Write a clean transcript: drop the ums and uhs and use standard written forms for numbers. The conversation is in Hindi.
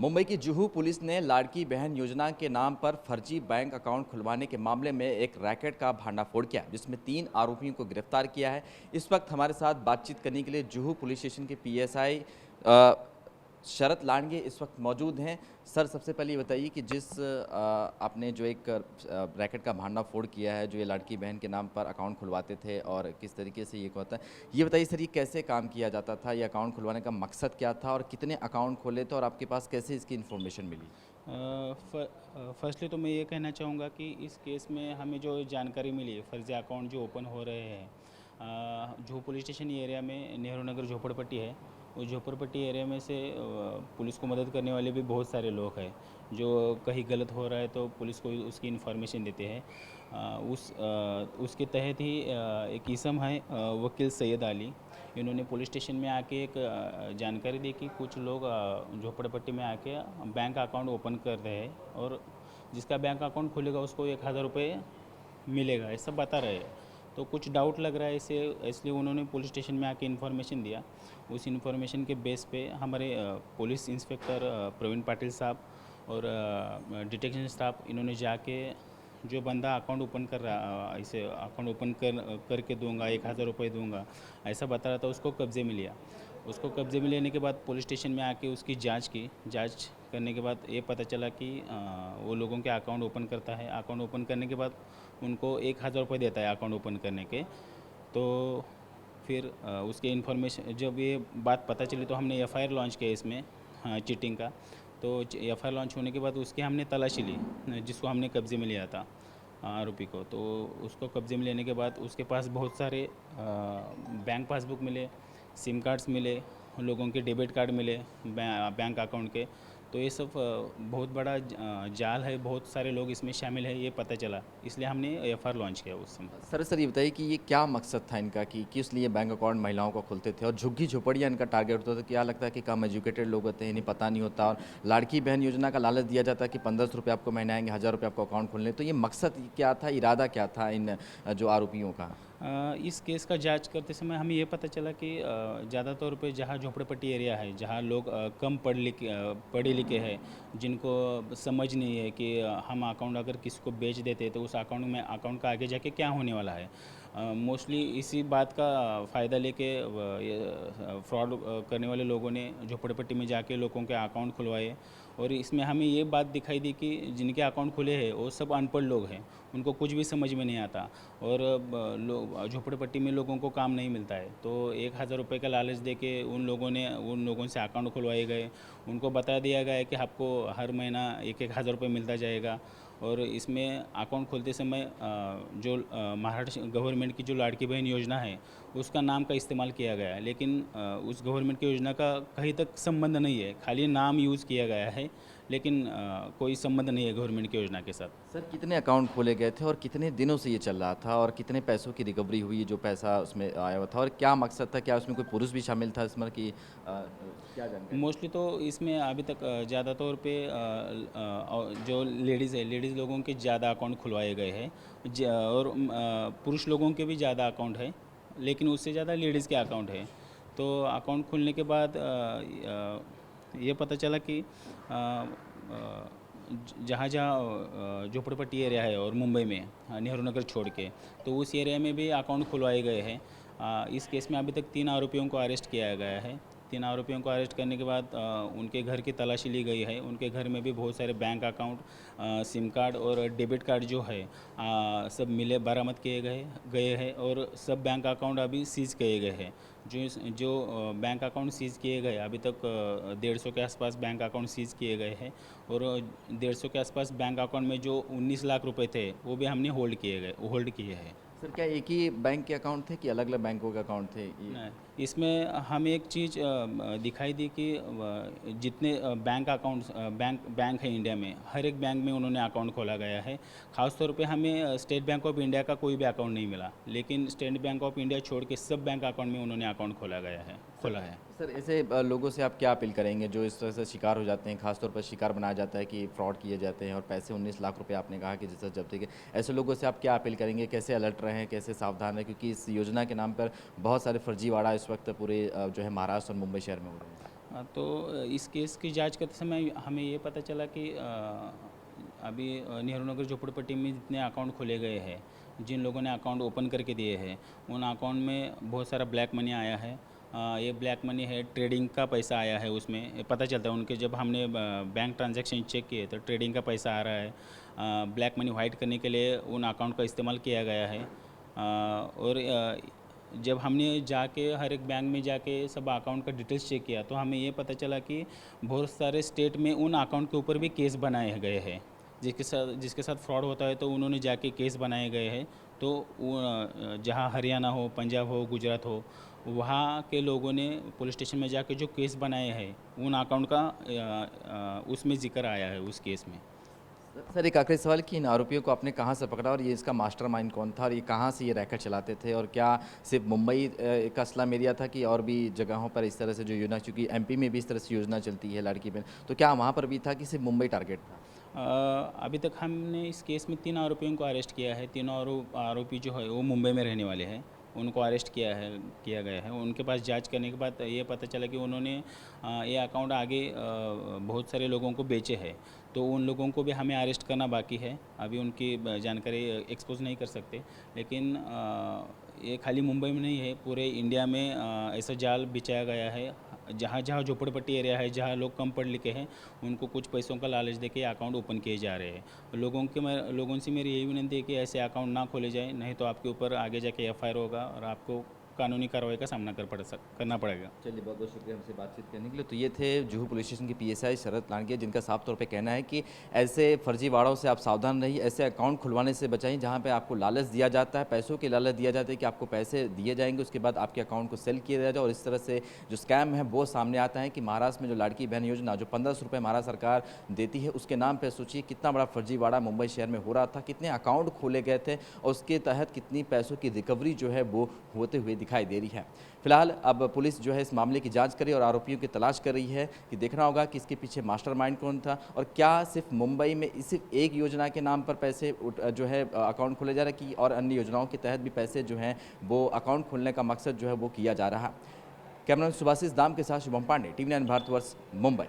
मुंबई की जुहू पुलिस ने लाड़की बहन योजना के नाम पर फर्जी बैंक अकाउंट खुलवाने के मामले में एक रैकेट का भांडाफोड़ किया, जिसमें 3 आरोपियों को गिरफ्तार किया है। इस वक्त हमारे साथ बातचीत करने के लिए जुहू पुलिस स्टेशन के पीएसआई शरत लांडगे इस वक्त मौजूद हैं। सर, सबसे पहले ये बताइए कि आपने जो एक रैकेट का भांडाफोड़ किया है, जो ये लड़की बहन के नाम पर अकाउंट खुलवाते थे और किस तरीके से ये होता है, ये बताइए सर, ये कैसे काम किया जाता था? ये अकाउंट खुलवाने का मकसद क्या था और कितने अकाउंट खोले थे और आपके पास कैसे इसकी इन्फॉर्मेशन मिली? फर्स्टली तो मैं ये कहना चाहूँगा कि इस केस में हमें जो जानकारी मिली है, फर्जी अकाउंट जो ओपन हो रहे हैं जुहू पुलिस स्टेशन एरिया में नेहरू नगर झोपड़पट्टी है। उस झोपड़पट्टी एरिया में से पुलिस को मदद करने वाले भी बहुत सारे लोग हैं। जो कहीं गलत हो रहा है तो पुलिस को उसकी इन्फॉर्मेशन देते हैं। उसके तहत ही एक इसम है, वकील सैयद अली। इन्होंने पुलिस स्टेशन में आके एक जानकारी दी कि कुछ लोग झोपड़पट्टी में आके बैंक अकाउंट ओपन कर रहे हैं और जिसका बैंक अकाउंट खुलेगा उसको 1000 रुपये मिलेगा, ऐसा बता रहे हैं। तो कुछ डाउट लग रहा है इसे, इसलिए उन्होंने पुलिस स्टेशन में आके इन्फॉर्मेशन दिया। उस इन्फॉर्मेशन के बेस पे हमारे पुलिस इंस्पेक्टर प्रवीण पाटिल साहब और डिटेक्शन स्टाफ इन्होंने जाके जो बंदा अकाउंट ओपन कर रहा, ऐसे अकाउंट ओपन करके दूंगा, 1000 रुपये दूंगा, ऐसा बता रहा था, उसको कब्जे में लिया। उसको कब्जे में लेने के बाद पुलिस स्टेशन में आके उसकी जांच की। जांच करने के बाद ये पता चला कि वो लोगों के अकाउंट ओपन करता है। अकाउंट ओपन करने के बाद उनको 1000 रुपये देता है अकाउंट ओपन करने के। तो फिर उसके इन्फॉर्मेशन जब ये बात पता चली तो हमने एफआईआर लॉन्च किया इसमें, चीटिंग का। तो एफआईआर लॉन्च होने के बाद उसकी हमने तलाशी ली, जिसको हमने कब्जे में लिया था आरोपी को। तो उसको कब्जे में लेने के बाद उसके पास बहुत सारे बैंक पासबुक मिले, सिम कार्ड्स मिले, लोगों के डेबिट कार्ड मिले बैंक अकाउंट के। तो ये सब बहुत बड़ा जाल है, बहुत सारे लोग इसमें शामिल है, ये पता चला, इसलिए हमने एफआईआर लॉन्च किया उस समय। सर ये बताइए कि ये क्या मकसद था इनका, कि किस लिए बैंक अकाउंट महिलाओं को खोलते थे और झुग्गी झोपड़ियाँ इनका टारगेट होता था? क्या लगता है कि कम एजुकेटेड लोग होते हैं, इन्हें पता नहीं होता और लाड़की बहन योजना का लालच दिया जाता है कि 1500 रुपये आपको महीने आएंगे, 1000 रुपये आपको अकाउंट खोलने। तो ये मकसद क्या था, इरादा क्या था इन जो आरोपियों का? इस केस का जांच करते समय हमें ये पता चला कि ज़्यादा तौर पे जहाँ झोपड़पट्टी एरिया है, जहाँ लोग कम पढ़े लिखे हैं, जिनको समझ नहीं है कि हम अकाउंट अगर किसी को बेच देते तो उस अकाउंट का आगे जाके क्या होने वाला है। मोस्टली इसी बात का फ़ायदा लेके फ्रॉड करने वाले लोगों ने झोपड़पट्टी में जाके लोगों के अकाउंट खुलवाए। और इसमें हमें ये बात दिखाई दी कि जिनके अकाउंट खुले हैं वो सब अनपढ़ लोग हैं, उनको कुछ भी समझ में नहीं आता। और लोग झोपड़पट्टी में लोगों को काम नहीं मिलता है, तो 1000 रुपये का लालच दे के उन लोगों से अकाउंट खुलवाए गए। उनको बता दिया गया है कि आपको हर महीना 1000 रुपये मिलता जाएगा। और इसमें अकाउंट खोलते समय जो महाराष्ट्र गवर्नमेंट की जो लाड़की बहन योजना है उसका नाम का इस्तेमाल किया गया है, लेकिन उस गवर्नमेंट की योजना का कहीं तक संबंध नहीं है, खाली नाम यूज़ किया गया है, लेकिन कोई संबंध नहीं है गवर्नमेंट की योजना के साथ। सर, कितने अकाउंट खोले गए थे और कितने दिनों से ये चल रहा था और कितने पैसों की रिकवरी हुई, जो पैसा उसमें आया हुआ था, और क्या मकसद था? क्या उसमें कोई पुरुष भी शामिल था इसमें, कि क्या जानकारी? मोस्टली तो इसमें अभी तक ज़्यादा तौर पे जो लेडीज़ लोगों के ज़्यादा अकाउंट खुलवाए गए हैं। और पुरुष लोगों के भी ज़्यादा अकाउंट है, लेकिन उससे ज़्यादा लेडीज़ के अकाउंट है। तो अकाउंट खुलने के बाद ये पता चला कि जहाँ जहाँ झोपड़पट्टी एरिया है और मुंबई में नेहरू नगर छोड़ के, तो उस एरिया में भी अकाउंट खुलवाए गए हैं। इस केस में अभी तक 3 आरोपियों को अरेस्ट किया गया है। 3 आरोपियों को अरेस्ट करने के बाद उनके घर की तलाशी ली गई है। उनके घर में भी बहुत सारे बैंक अकाउंट, सिम कार्ड और डेबिट कार्ड जो है सब मिले बरामद किए गए हैं। और सब बैंक अकाउंट अभी सीज किए गए हैं। जो बैंक अकाउंट सीज किए गए, अभी तक 150 के आसपास बैंक अकाउंट सीज किए गए हैं। और 150 के आसपास बैंक अकाउंट में जो 19 लाख रुपए थे वो भी हमने होल्ड किए हैं। सर, क्या एक ही बैंक के अकाउंट थे कि अलग अलग बैंकों के अकाउंट थे ये? नहीं, इसमें हमें एक चीज़ दिखाई दी कि जितने बैंक है इंडिया में, हर एक बैंक में उन्होंने अकाउंट खोला गया है। खासतौर पे हमें स्टेट बैंक ऑफ इंडिया का कोई भी अकाउंट नहीं मिला, लेकिन स्टेट बैंक ऑफ इंडिया छोड़ के सब बैंक अकाउंट में उन्होंने अकाउंट खोला है। सर, ऐसे लोगों से आप क्या अपील करेंगे जो इस तरह से शिकार हो जाते हैं, खासतौर पर शिकार बनाया जाता है कि फ्रॉड किए जाते हैं और पैसे 19 लाख रुपए आपने कहा कि जैसे जब्त किए, ऐसे लोगों से आप क्या अपील करेंगे? कैसे अलर्ट रहें, कैसे सावधान रहें, क्योंकि इस योजना के नाम पर बहुत सारे फर्जीवाड़ा इस वक्त पूरे जो है महाराष्ट्र और मुंबई शहर में हो रहे हैं? तो इस केस की जांच करते समय हमें ये पता चला कि अभी नेहरू नगर झोपड़पट्टी में जितने अकाउंट खोले गए हैं, जिन लोगों ने अकाउंट ओपन करके दिए हैं, उन अकाउंट में बहुत सारा ब्लैक मनी आया है। ये ब्लैक मनी है, ट्रेडिंग का पैसा आया है, उसमें ये पता चलता है उनके। जब हमने बैंक ट्रांजैक्शन चेक किए तो ट्रेडिंग का पैसा आ रहा है। ब्लैक मनी वाइट करने के लिए उन अकाउंट का इस्तेमाल किया गया है। और जब हमने जाके हर एक बैंक में जाके सब अकाउंट का डिटेल्स चेक किया तो हमें ये पता चला कि बहुत सारे स्टेट में उन अकाउंट के ऊपर भी केस बनाए गए हैं। जिसके साथ फ्रॉड होता है तो उन्होंने जाके केस बनाए गए हैं। तो जहाँ हरियाणा हो, पंजाब हो, गुजरात हो, वहाँ के लोगों ने पुलिस स्टेशन में जाके जो केस बनाए हैं उन अकाउंट का उसमें जिक्र आया है उस केस में। सर एक आखिरी सवाल कि इन आरोपियों को आपने कहाँ से पकड़ा और ये इसका मास्टरमाइंड कौन था और ये कहाँ से ये रैकेट चलाते थे और क्या सिर्फ मुंबई का स्लम एरिया था कि और भी जगहों पर इस तरह से जो योजना, चूँकि एमपी में भी इस तरह से योजना चलती है लाड़की बहन, तो क्या वहाँ पर भी था कि सिर्फ मुंबई टारगेट था? अभी तक हमने इस केस में 3 आरोपियों को अरेस्ट किया है। तीनों आरोपी जो है वो मुंबई में रहने वाले हैं। उनको अरेस्ट किया गया है। उनके पास जांच करने के बाद ये पता चला कि उन्होंने ये अकाउंट आगे बहुत सारे लोगों को बेचे हैं। तो उन लोगों को भी हमें अरेस्ट करना बाकी है। अभी उनकी जानकारी एक्सपोज नहीं कर सकते, लेकिन ये खाली मुंबई में नहीं है, पूरे इंडिया में ऐसा जाल बिछाया गया है। जहाँ जहाँ झोपड़पट्टी एरिया है, जहाँ लोग कम पढ़ लिखे हैं, उनको कुछ पैसों का लालच देके अकाउंट ओपन किए जा रहे हैं। लोगों से मेरी यही विनती है कि ऐसे अकाउंट ना खोले जाए, नहीं तो आपके ऊपर आगे जाके एफआईआर होगा और आपको कानूनी कार्रवाई का सामना करना पड़ेगा। चलिए बहुत बहुत शुक्रिया हमसे बातचीत करने के लिए। तो ये थे जुहू पुलिस स्टेशन के पीएसआई शरद लांडगे, जिनका साफ तौर पे कहना है कि ऐसे फर्जीवाड़ों से आप सावधान रहिए, ऐसे अकाउंट खुलवाने से बचाइए जहाँ पे आपको लालच दिया जाता है, पैसों के लालच दिया जाता है कि आपको पैसे दिए जाएंगे, उसके बाद आपके अकाउंट को सेल किया जाएगा। और इस तरह से जो स्कैम है वो सामने आता है कि महाराष्ट्र में जो लाड़की बहन योजना जो 1500 रुपये महाराष्ट्र सरकार देती है, उसके नाम पर सोचिए कितना बड़ा फर्जीवाड़ा मुंबई शहर में हो रहा था, कितने अकाउंट खोले गए थे और उसके तहत कितनी पैसों की रिकवरी जो है वो होते हुए दिखाई दे रही है। फिलहाल अब पुलिस जो है इस मामले की जांच कर रही है और आरोपियों की तलाश कर रही है कि देखना होगा कि इसके पीछे मास्टरमाइंड कौन था और क्या सिर्फ मुंबई में सिर्फ एक योजना के नाम पर पैसे जो है अकाउंट खोले जा रहे हैं कि और अन्य योजनाओं के तहत भी पैसे जो हैं वो अकाउंट खोलने का मकसद जो है वो किया जा रहा है। कैमरामैन सुभाषिस दाम के साथ शुभम पांडे, टीवी 9 भारतवर्ष, मुंबई।